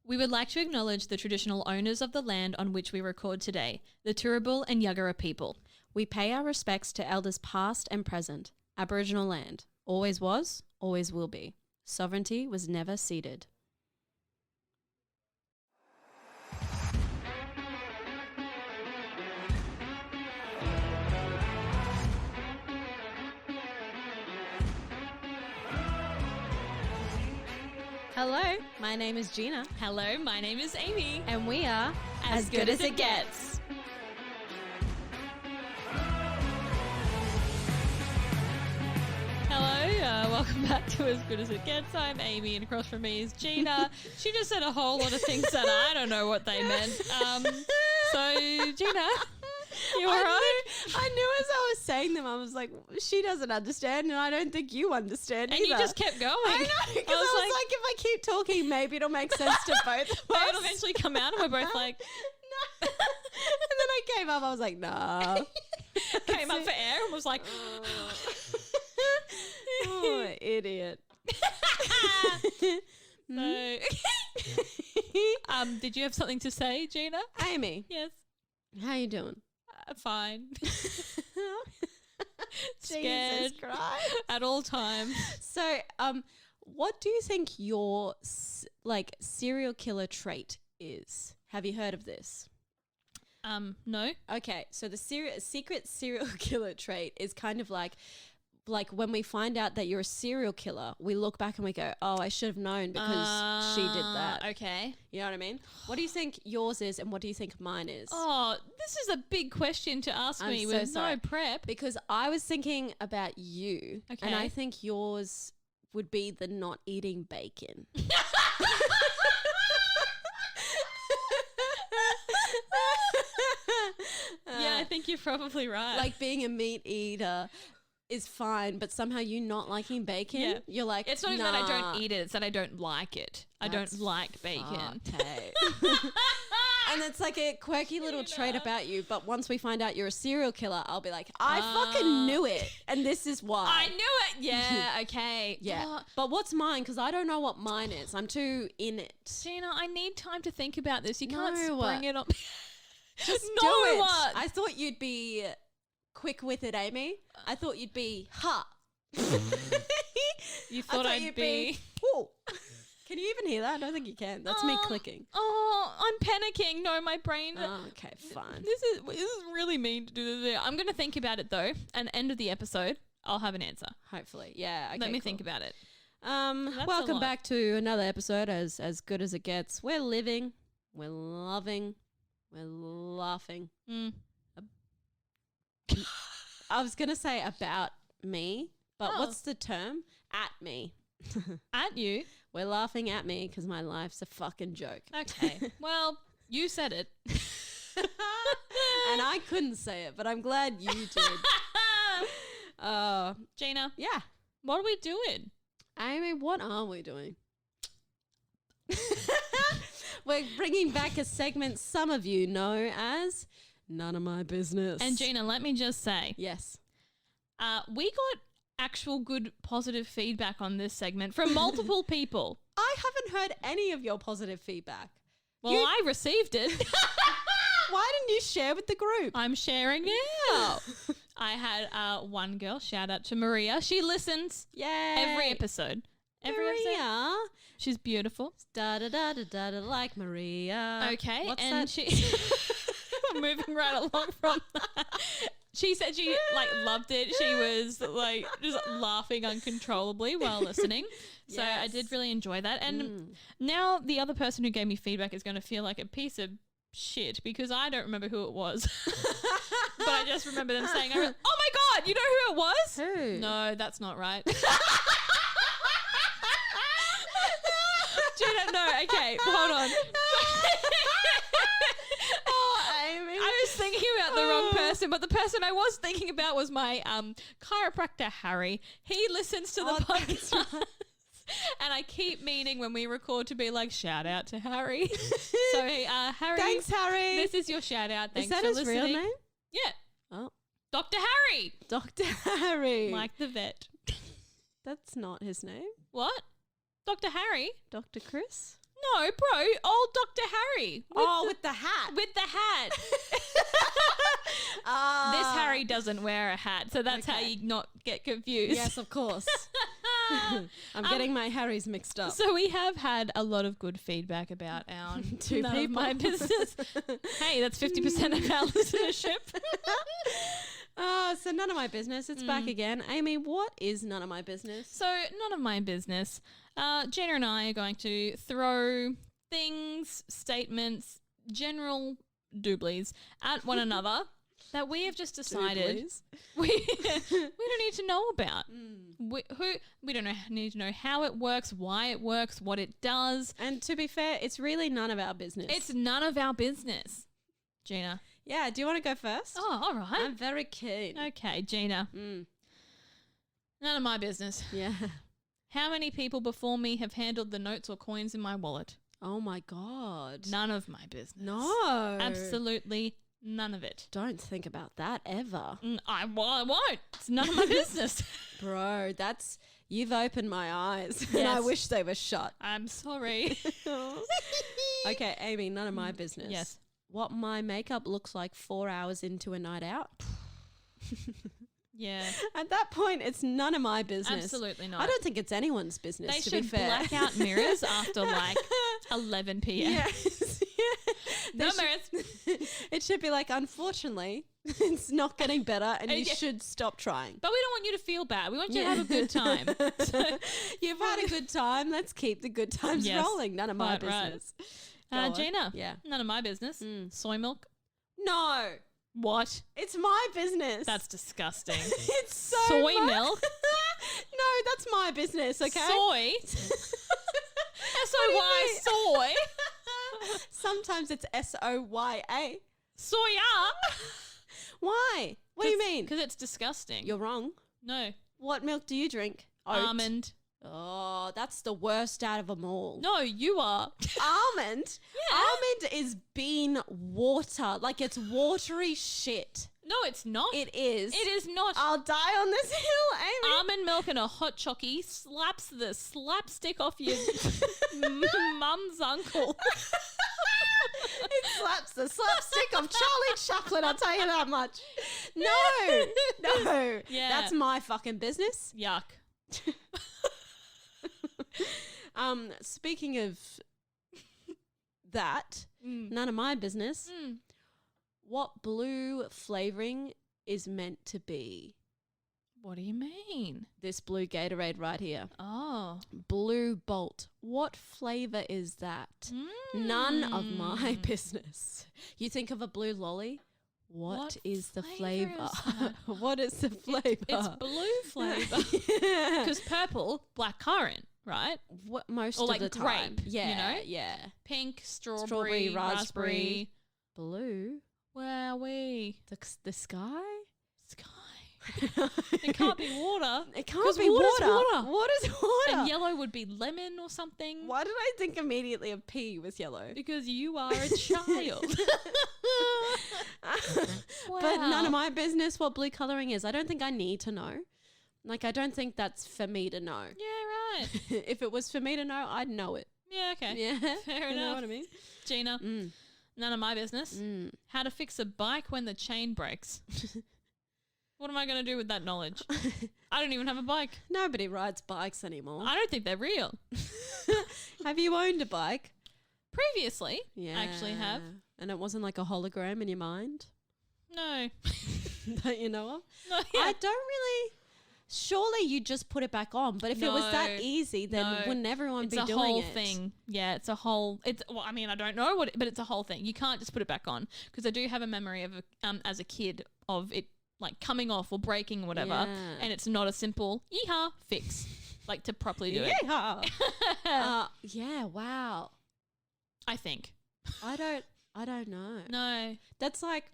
We would like to acknowledge the traditional owners of the land on which we record today, the Turrbal and Yuggera people. We pay our respects to elders past and present. Aboriginal land always was, always will be. Sovereignty was never ceded. Hello, my name is Geena. Hello, my name is Amy. And we are As Good As It Gets. Hello, welcome back to As Good As It Gets. I'm Amy and across from me is Geena. She just said a whole lot of things that I don't know what they meant. So, Geena, you all right? I knew as I was saying them, I was like, she doesn't understand and I don't think you understand And either. you just kept going. I know, because I was like, if I keep talking, maybe it'll make sense to both of us. It'll eventually come out and we're both like... No. And then I came up, I was like, nah. Came up for air and was like... Oh, idiot. So, did you have something to say, Geena? Amy, Yes. how you doing? Fine. Jesus Scared Christ. at all times. So, what do you think your serial killer trait is? Have you heard of this? No. Okay, so the secret serial killer trait is kind of like when we find out that you're a serial killer, we look back and we go, oh, I should have known because she did that. Okay. You know what I mean? What do you think yours is and what do you think mine is? Oh, this is a big question to ask I'm me so with sorry. no prep. Because I was thinking about you, and Okay. I think yours would be the not eating bacon. Yeah, I think you're probably right. Like being a meat eater is fine, but somehow you not liking bacon, Yeah. you're like, it's not even nah, that I don't eat it, it's that I don't like it. I That's don't like bacon. okay. And it's like a quirky little trait about you, but once we find out you're a serial killer, I'll be like, I fucking knew it, and this is why. I knew it. Yeah, okay. Yeah. Oh, But what's mine? Because I don't know what mine is. I'm too in it. Geena, I need time to think about this. You can't No. spring it on. Just No, do it. what? I thought you'd be quick with it, Amy. I thought you'd be, ha. You thought I'd you'd be... Whoa. Can you even hear that? I don't think you can. That's me clicking. Oh, I'm panicking. No, my brain... Oh, okay, fine. This is really mean to do this. I'm going to think about it though. And end of the episode, I'll have an answer. Hopefully. Yeah, okay, Let me cool. think about it. a Welcome lot. back to another episode as good as it gets. We're living, we're loving, we're laughing. Mm. I was going to say about me, but Oh. what's the term? At me. At you? We're laughing at me because my life's a fucking joke. Okay. Well, you said it. And I couldn't say it, but I'm glad you did. Geena, Yeah. what are we doing? Amy, what are we doing? We're bringing back a segment some of you know as None of My Business. And Geena, let me just say, Yes. we got actual good positive feedback on this segment from multiple people. I haven't heard any of your positive feedback. Well, I received it. Why didn't you share with the group? I'm sharing now. I had one girl, shout out to Maria. She listens Yay. every episode. Every episode. Maria. She's beautiful. Da da da da da da like Maria. Okay. What's and that? she moving right along from that. She said she loved it. She was just laughing uncontrollably while listening. So I Yes. did really enjoy that. And now the other person who gave me feedback is going to feel like a piece of shit because I don't remember who it was. But I just remember them saying, oh my God, you know who it was? Who? No, that's not right. Geena, no, okay, hold on. Amy. I was thinking about the wrong person, but the person I was thinking about was my chiropractor, Harry. He listens to the that's podcast. And I keep meaning when we record to be like, shout out to Harry. So, Harry. Thanks, Harry. This is your shout out. Thanks Is that for his listening. real name? Yeah. Oh. Dr. Harry. Dr. Harry. Mike the vet. That's not his name. What? Dr. Harry? Dr. Chris? No, bro, old Dr. Harry. With the hat. With the hat. This Harry doesn't wear a hat, so that's how Okay. you not get confused. Yes, of course. I'm getting my Harrys mixed up. So we have had a lot of good feedback about our Two none of people. my business. Hey, that's 50% of our listenership. So none of my business. It's back again. Amy, what is none of my business? So none of my business. Geena and I are going to throw things, statements, general dooblies at one another that we have just decided we don't need to know about. We don't need to know how it works, why it works, what it does. And to be fair, it's really none of our business. It's none of our business. Geena. Yeah, do you want to go first? Oh, all right. I'm very keen. Okay, Geena. None of my business. Yeah. How many people before me have handled the notes or coins in my wallet? Oh my God. None of my business. No. Absolutely none of it. Don't think about that ever. I won't. It's none of my business. Bro, you've opened my eyes and I Yes. wish they were shut. I'm sorry. Okay, Amy, none of my business. Yes. What my makeup looks like 4 hours into a night out. Yeah. At that point, it's none of my business. Absolutely not. I don't think it's anyone's business, They to should be fair. black out mirrors after like 11 p.m. Yes. No They mirrors. It should be like, unfortunately, it's not getting better and you Yeah. should stop trying. But we don't want you to feel bad. We want you to have a good time. So, You've had a good time. Let's keep the good times Yes. rolling. None of my Quite right. business. Go on. Geena. Yeah. None of my business. Soy milk. No, What? it's my business. That's disgusting. it's so Soy much- milk? No, that's my business, okay? Soy? S-O-Y, soy? Sometimes it's SOYA. Soya? Why? What do you mean? Because it's disgusting. You're wrong. No. What milk do you drink? Oat. Almond. Oh, that's the worst out of them all. No, you are. Almond? Yeah. Almond is bean water. Like, it's watery shit. No, it's not. It is. It is not. I'll die on this hill, Amy. Almond milk and a hot chockey slaps the slapstick off your mum's uncle. It slaps the slapstick of Charlie Chocolate, I'll tell you that much. No. Yeah. That's my fucking business. Yuck. Speaking of that, none of my business. What blue flavoring is meant to be? What do you mean? This blue Gatorade right here. Oh. Blue Bolt. What flavor is that? None of my business. You think of a blue lolly? What is the flavour flavor? is What is the flavor? It's blue flavour. Because purple, black currant, right? Most Or of like the time. grape, Yeah, you know? yeah. Pink, Strawberry, strawberry, raspberry. raspberry. Blue? Wowee. The sky? Sky. It can't be water. It can't 'Cause be water's water. water. Water's water. And yellow would be lemon or something. Why did I think immediately of pea was yellow? Because you are a child. But none Wow. of my business what blue colouring is. I don't think I need to know. Like, I don't think that's for me to know. Yeah, right. If it was for me to know, I'd know it. Yeah, okay. Yeah. Fair You know enough. what I mean? Geena, none of my business. How to fix a bike when the chain breaks. What am I going to do with that knowledge? I don't even have a bike. Nobody rides bikes anymore. I don't think they're real. Have you owned a bike? Previously, I actually have. And it wasn't like a hologram in your mind No. that you know of? No, I don't really. Surely you just put it back on. But if it was that No. easy, then No. wouldn't everyone It's be a doing whole it? thing. Yeah, it's a whole. It's. Well, I mean, I don't know what, but it's a whole thing. You can't just put it back on because I do have a memory of as a kid of it like coming off or breaking or whatever, Yeah. and it's not a simple yeehaw fix like to properly do it. Yeah. Yeah. Wow. I think. I don't know. No. That's like.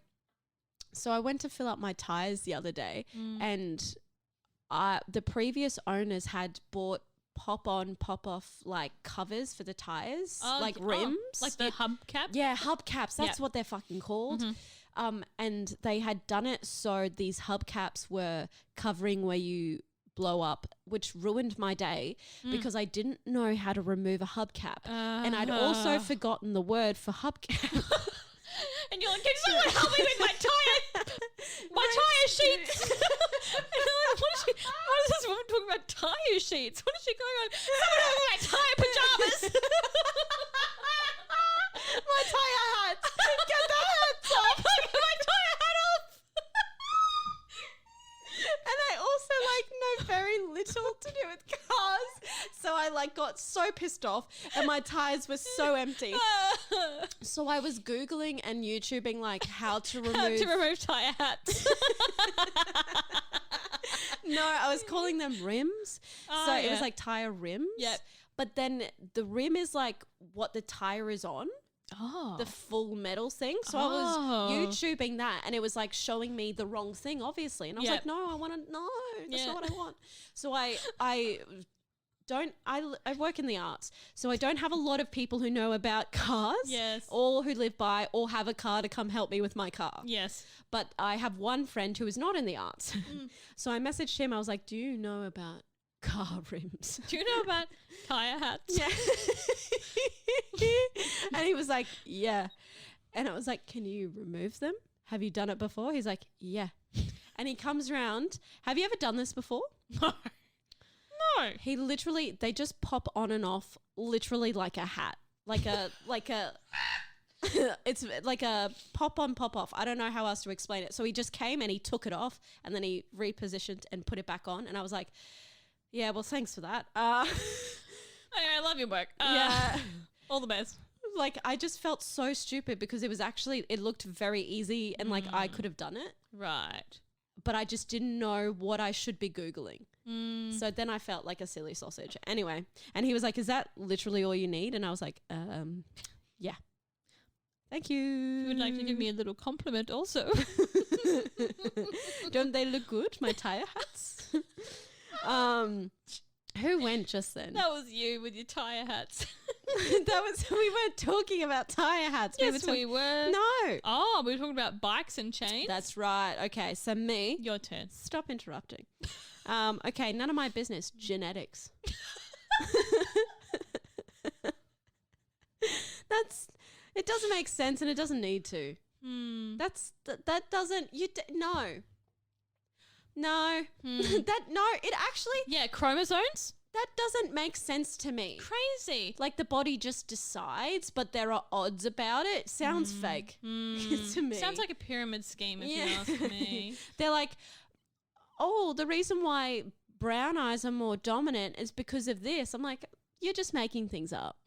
So I went to fill up my tires the other day, and the previous owners had bought pop on, pop off like covers for the tires, like rims, like the hubcap. Yeah, hubcaps. That's Yeah. what they're fucking called. And they had done it so these hubcaps were covering where you blow up, which ruined my day because I didn't know how to remove a hubcap. And I'd also forgotten the word for hubcap. And you're like, can someone help me with my tire sheets? And I'm like, what is this woman talking about tire sheets? What is she going on? Someone help me with my tire pajamas. My tire hat. Get the hat off. Get my tire hat off. And I also know very little to do with cars. So I got so pissed off and my tires were so empty. So I was Googling and YouTubing how to remove tire hats. No, I was calling them rims. So it was tire rims. Yep. But then the rim is what the tire is on. Oh. The full metal thing. So I was YouTubing that and it was showing me the wrong thing, obviously. And I was like, no, I want to, no, that's not what I want. So I work in the arts. So I don't have a lot of people who know about cars. Yes. Or who live by or have a car to come help me with my car. Yes. But I have one friend who is not in the arts. So I messaged him. I was like, do you know about car rims? Do you know about tire hats? Yeah. And he was like, yeah. And I was like, can you remove them? Have you done it before? He's like, yeah. And he comes round. Have you ever done this before? No. He literally, they just pop on and off literally like a hat. It's like a pop on, pop off. I don't know how else to explain it. So he just came and he took it off and then he repositioned and put it back on. And I was like, yeah, well, thanks for that. I love your work. Yeah. All the best. I just felt so stupid because it looked very easy and I could have done it. Right. But I just didn't know what I should be Googling. So then I felt like a silly sausage. Anyway, and he was like, is that literally all you need? And I was like, yeah. Thank you. You would like to give me a little compliment also. Don't they look good, my tire hats? Who went just then? That was you with your tire hats. We weren't talking about tire hats. Yes, we were. No. Oh, we were talking about bikes and chains. That's right. Okay, so me. Your turn. Stop interrupting. Okay, none of my business. Genetics. It doesn't make sense and it doesn't need to. That doesn't, no. It actually. Yeah, chromosomes? That doesn't make sense to me. Crazy. The body just decides, but there are odds about it. Sounds fake to me. Sounds like a pyramid scheme if you ask me. They're like, oh, the reason why brown eyes are more dominant is because of this. I'm like, you're just making things up.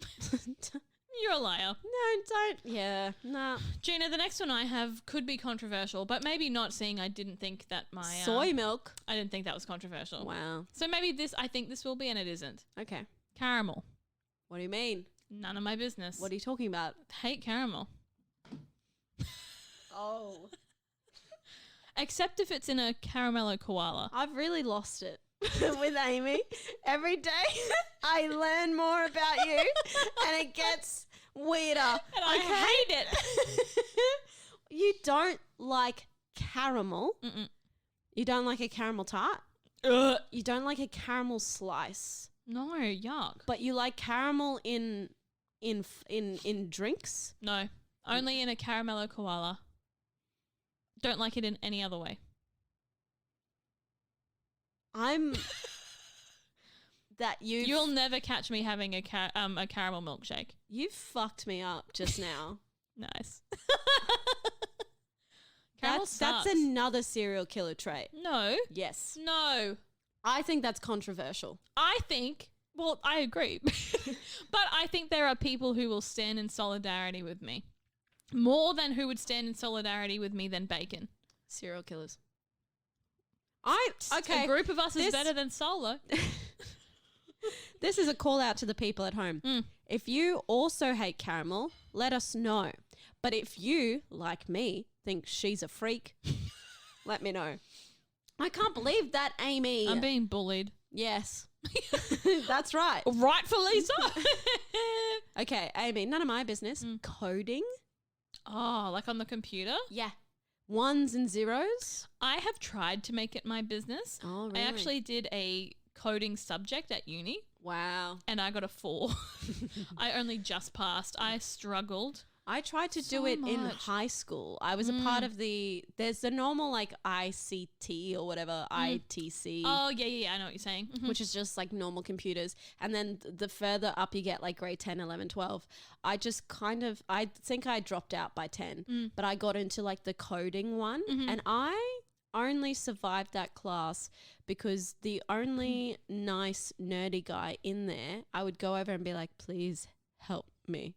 You're a liar. No, don't. Yeah, nah. Geena, the next one I have could be controversial, but maybe not, seeing I didn't think that my... soy milk. I didn't think that was controversial. Wow. So maybe I think this will be, and it isn't. Okay. Caramel. What do you mean? None of my business. What are you talking about? Hate caramel. Oh. Except if it's in a caramello koala. I've really lost it with Amy. Every day I learn more about you and it gets weirder. And I hate it. You don't like caramel. Mm-mm. You don't like a caramel tart. Ugh. You don't like a caramel slice. No, yuck. But you like caramel in drinks? No, only in a caramello koala. Don't like it in any other way. You'll never catch me having a caramel milkshake. You fucked me up just now. Nice. That's another serial killer trait. No. Yes. No. I think that's controversial. I agree. But I think there are people who will stand in solidarity with me. More than who would stand in solidarity with me than bacon. Serial killers. A group of us is better than solo. This is a call out to the people at home. If you also hate caramel, let us know. But if you, like me, think she's a freak, let me know. I can't believe that, Amy. I'm being bullied. Yes. That's right. Rightfully so. Okay, Amy, none of my business. Coding. Oh, like on the computer? Yeah. ones and zeros? I have tried to make it my business. Oh, really? I actually did a coding subject at uni Wow. and I got a 4. I only just passed. I struggled. I tried to do So it in much. high school. I was a part of there's the normal like ICT or whatever, ITC. Oh, yeah, I know what you're saying. Mhm. Which is just like normal computers. And then the further up you get, like grade 10, 11, 12, I just I think I dropped out by 10, but I got into like the coding one. And I only survived that class because the only nice nerdy guy in there, I would go over and be like, please help me.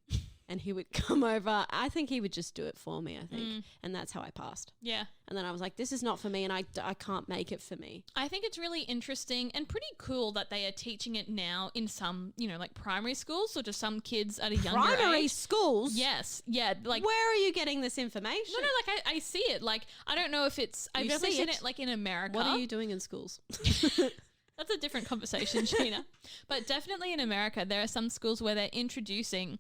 And he would come over. I think he would just do it for me, I think. And that's how I passed. Yeah. And then I was like, this is not for me and I can't make it for me. I think it's really interesting and pretty cool that they are teaching it now in some, like primary schools or just some kids at a younger Primary age. schools? Yes. Yeah. Like, where are you getting this information? no, like I see it. Like, I don't know if I've You definitely see seen it? it like in America. What are you doing in schools? That's a different conversation, Geena. But definitely in America, there are some schools where they're introducing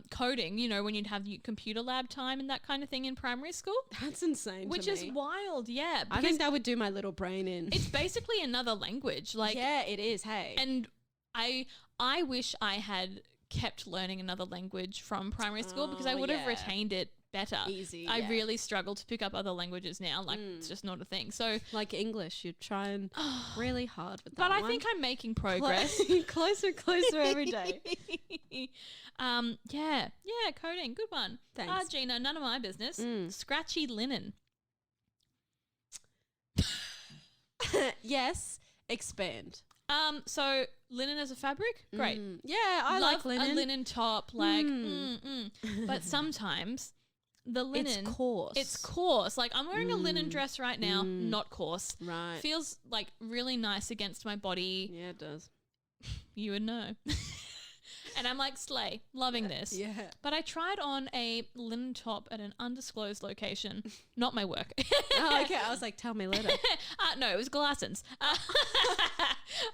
coding, when you'd have computer lab time and that kind of thing in primary school. That's insane Which to is me. wild, yeah. I think that would do my little brain in. it's basically another language. Like, yeah, it is, hey. and I wish I had kept learning another language from primary school because I would have yeah. retained it better. Easy, I yeah. really struggle to pick up other languages now. Like, it's just not a thing. So, like English, you're trying really hard with that but I one. think I'm making progress. Closer every day. Yeah, coding, good one. Thanks. Geena, none of my business. Scratchy linen. Yes, expand. So linen as a fabric, great. Yeah, I Love like linen. a linen top, like, but sometimes the linen, It's coarse. It's coarse. Like, I'm wearing a linen dress right now, not coarse. Right. Feels like really nice against my body. Yeah, it does. You would know. And I'm like, slay, loving this. Yeah. But I tried on a linen top at an undisclosed location, not my work. Oh, okay. I was like, tell me later. No, it was Glassons.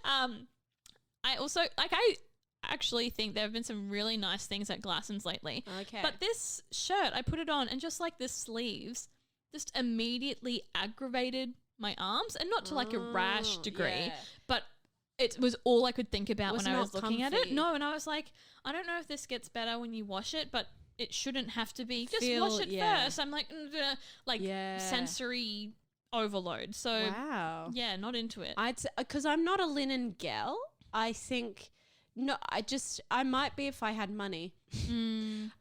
I also, I actually think there have been some really nice things at Glassons lately. Okay. But this shirt, I put it on and just like the sleeves just immediately aggravated my arms, and not to like a rash degree, yeah. but it was all I could think about Was when I not was looking at it. comfy. No, and I was like, I don't know if this gets better when you wash it, but it shouldn't have to be. Just Feel- wash it yeah. first. I'm like, like Yeah. sensory overload. So Wow. yeah, not into it. I'd because I'm not a linen gal. I think no. I might be if I had money.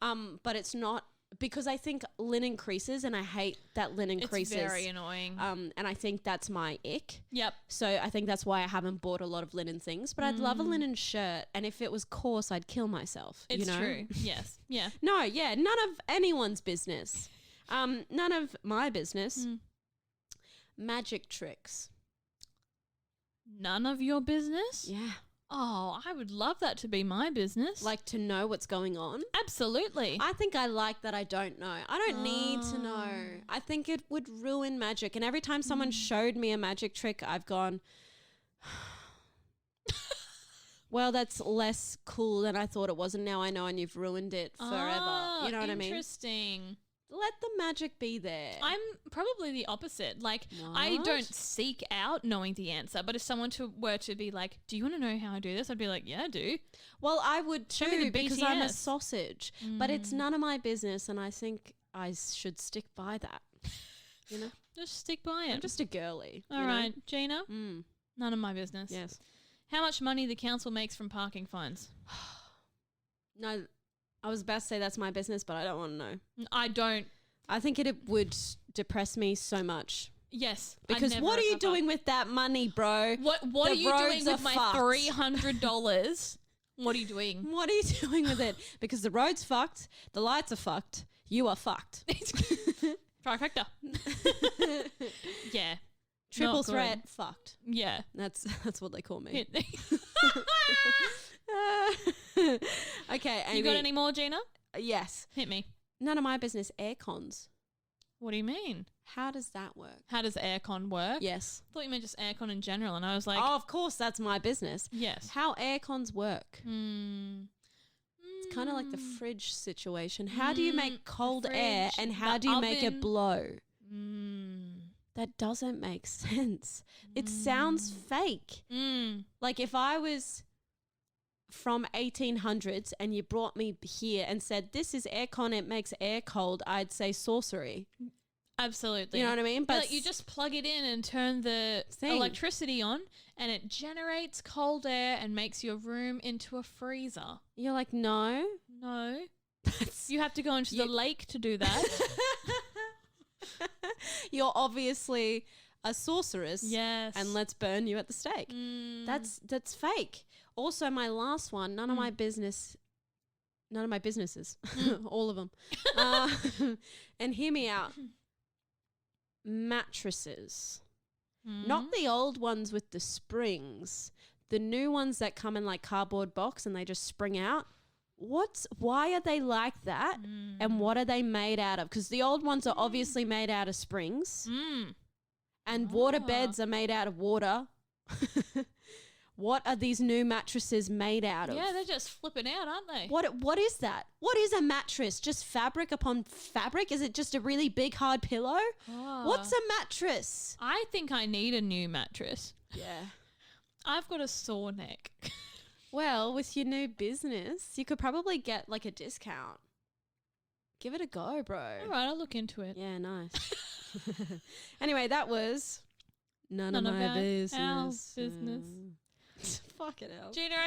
But it's not because I think linen creases, and I hate that linen It's creases. very annoying. And I think that's my ick. Yep. So I think that's why I haven't bought a lot of linen things. But I'd love a linen shirt, and if it was coarse, I'd kill myself. It's you know? true. Yes. Yeah. No, yeah, none of anyone's business. None of my business. Magic tricks. None of your business? Yeah. Oh, I would love that to be my business. Like to know what's going on. Absolutely. I think I like that I don't know. I don't need to know. I think it would ruin magic. And every time someone showed me a magic trick, I've gone, well, that's less cool than I thought it was. And now I know, and you've ruined it forever. You know what I mean? Interesting. Let the magic be there. I'm probably the opposite. Like, I What? don't seek out knowing the answer, but if someone were to be like, do you want to know how I do this? I'd be like, yeah, I do. Well, I would Show me the too, because I'm a BTS. sausage. But it's none of my business, and I think I should stick by that. You know? Just stick by it. I'm just a girly. All right, Geena, none of my business. Yes. How much money the council makes from parking fines? No, I was about to say that's my business, but I don't want to know. I don't. I think it would depress me so much. Yes. I Because never what are you recover. doing with that money, bro? What The are you doing roads with are my fucked. $300? What are you doing? What are you doing with it? Because the road's fucked, the lights are fucked, you are fucked. Trifecta. Yeah. Triple Not good. threat, fucked. Yeah. That's what they call me. Hit- Okay, Amy. You got any more, Geena? Yes. Hit me. None of my business. Air cons. What do you mean? How does that work? How does aircon work? Yes. I thought you meant just aircon in general, and I was like, Oh, of course, that's my business. yes. How air cons work. It's Kind of like the fridge situation. How do you make cold air, fridge, and how the do you make it oven. blow? That doesn't make sense. It sounds fake. Like if I was from 1800s and you brought me here and said, this is aircon, it makes air cold, I'd say sorcery. Absolutely. You know what I mean? But like you just plug it in and turn the electricity on and it generates cold air and makes your room into a freezer. You're like, no. You have to go into the lake to do that. You're obviously a sorceress. Yes. And let's burn you at the stake. That's fake. Also, my last one, none of my businesses, all of them. And hear me out. Mattresses. Not the old ones with the springs. The new ones that come in like cardboard box and they just spring out. Why are they like that? And what are they made out of? Because the old ones are obviously made out of springs. And water beds are made out of water. What are these new mattresses made out of? Yeah, they're just flipping out, aren't they? What is that? What is a mattress? Just fabric upon fabric? Is it just a really big hard pillow? What's a mattress? I think I need a new mattress. Yeah. I've got a sore neck. Well, with your new business, you could probably get like a discount. Give it a go, bro. All right, I'll look into it. Yeah, nice. Anyway, that was none of my business. Fucking hell. Geena,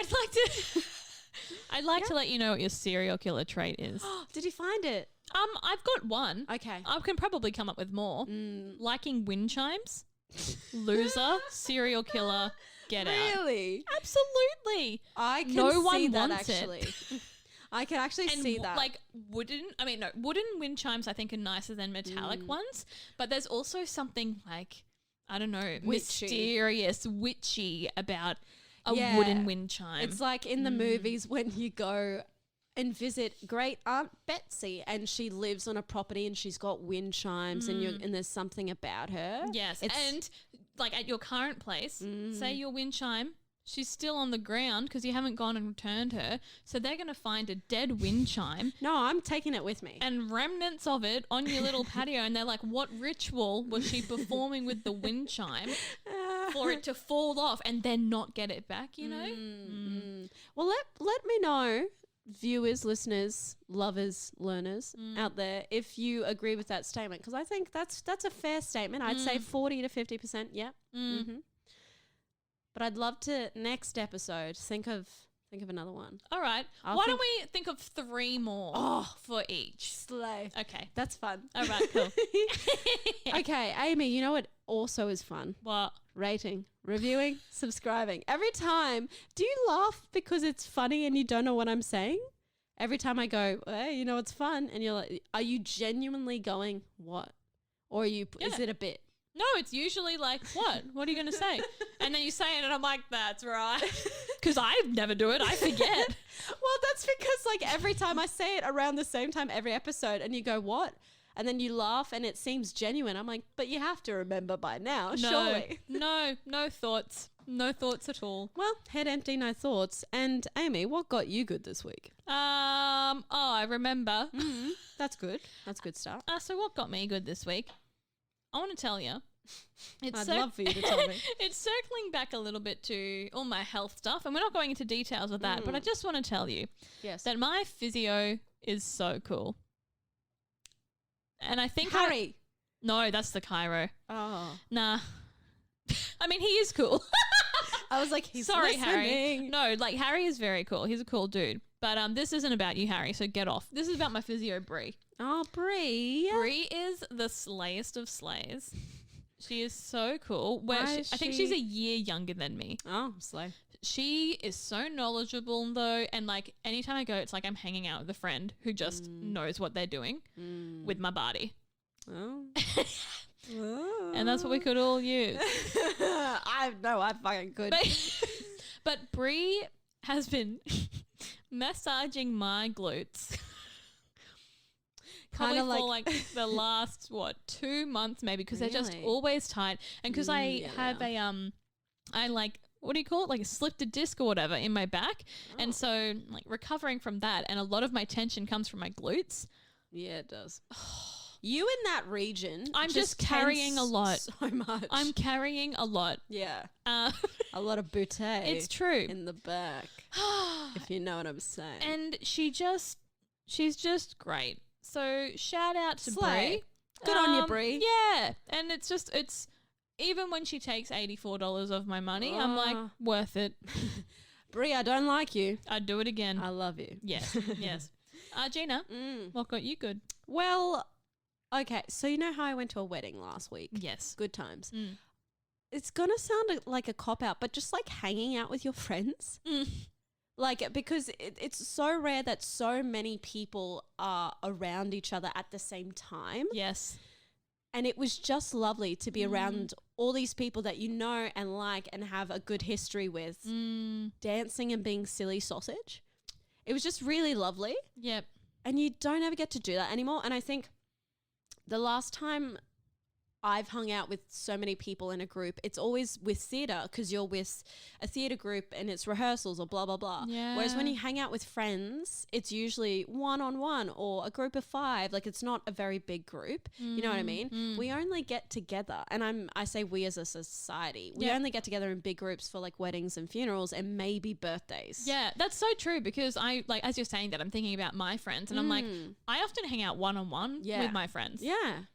I'd like to let you know what your serial killer trait is. Did you find it? I've got one. Okay. I can probably come up with more. Liking wind chimes. Loser, serial killer, get out. Really? Absolutely. I can no one see that wants actually. It. I can actually see that. Like wooden wind chimes I think are nicer than metallic ones, but there's also something like, I don't know, Witchy. mysterious, witchy about a wooden wind chime. It's like in the movies when you go and visit Great Aunt Betsy and she lives on a property and she's got wind chimes and there's something about her. Yes, and like at your current place, say your wind chime, she's still on the ground because you haven't gone and returned her. So they're going to find a dead wind chime. No, I'm taking it with me. And remnants of it on your little patio. And they're like, what ritual was she performing with the wind chime for it to fall off and then not get it back, you know? Well, let me know, viewers, listeners, lovers, learners out there, if you agree with that statement. Because I think that's a fair statement. I'd say 40 to 50%. Yep. But I'd love to next episode think of another one. All right. Why don't we think of 3 more for each? Slay. Okay. That's fun. All right, cool. Okay, Amy, you know what also is fun? What? Rating, reviewing, subscribing. Every time, do you laugh because it's funny and you don't know what I'm saying? Every time I go, hey, you know what's fun? And you're like, are you genuinely going, what? Or is it a bit? No, it's usually like, what? What are you going to say? And then you say it and I'm like, that's right. Because I never do it. I forget. Well, that's because like every time I say it around the same time every episode and you go, what? And then you laugh and it seems genuine. I'm like, but you have to remember by now, surely. No thoughts. No thoughts at all. Well, head empty, no thoughts. And Amy, what got you good this week? I remember. That's good. That's a good start. So what got me good this week? I want to tell you. I'd love for you to tell me. It's circling back a little bit to all my health stuff, and we're not going into details of that, but I just want to tell you that my physio is so cool. And I think Harry. No, that's the chiro. Oh. Nah. I mean, he is cool. I was like, he's sorry, listening. Harry. No, like Harry is very cool. He's a cool dude. But this isn't about you, Harry, so get off. This is about my physio, Brie. Oh, Brie. Brie is the slayest of slays. She is so cool. I think she's a year younger than me. Oh, slay. She is so knowledgeable though, and like anytime I go, it's like I'm hanging out with a friend who just knows what they're doing with my body. Oh. And that's what we could all use. I fucking could. But Brie has been massaging my glutes. Probably for like the last 2 months maybe, because they're just always tight, and because I have a I like, what do you call it, like a slipped a disc or whatever in my back, and so like recovering from that, and a lot of my tension comes from my glutes. Yeah, it does. You in that region. I'm just carrying a lot. So much. I'm carrying a lot. Yeah. Uh, A lot of bouteille. it's true. In the back. If you know what I'm saying. And she's just great. So shout out to Slay. Brie. Good on you, Brie. Yeah. And it's even when she takes $84 of my money, I'm like, worth it. Brie, I don't like you. I'd do it again. I love you. Yes. Yes. Geena, what got you good? Well, okay. So you know how I went to a wedding last week? Yes. Good times. It's going to sound like a cop-out, but just like hanging out with your friends. Like, because it's so rare that so many people are around each other at the same time. Yes. And it was just lovely to be around all these people that you know and like and have a good history with, dancing and being silly sausage. It was just really lovely. Yep. And you don't ever get to do that anymore. And I think the last time I've hung out with so many people in a group, it's always with theatre because you're with a theatre group and it's rehearsals or blah, blah, blah. Yeah. Whereas when you hang out with friends, it's usually one-on-one or a group of 5. Like it's not a very big group. You know what I mean? We only get together, and I say we as a society, we only get together in big groups for like weddings and funerals and maybe birthdays. Yeah, that's so true because I, like, as you're saying that, I'm thinking about my friends and I'm like, I often hang out one-on-one with my friends. Yeah.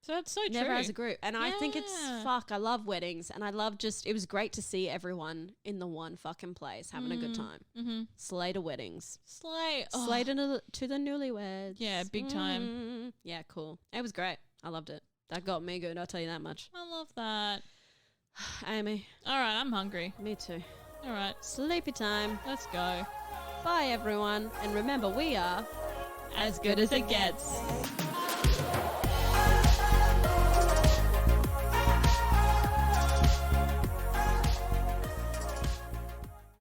So that's so true. Never as a group. And I think I love weddings, and I love it was great to see everyone in the one fucking place having a good time. Slay to weddings. Slay. Slay to the newlyweds. Yeah, big time. Yeah, cool. It was great. I loved it. That got me good, I'll tell you that much. I love that. Amy. All right, I'm hungry. Me too. All right. Sleepy time. Let's go. Bye, everyone. And remember, we are As good as it gets.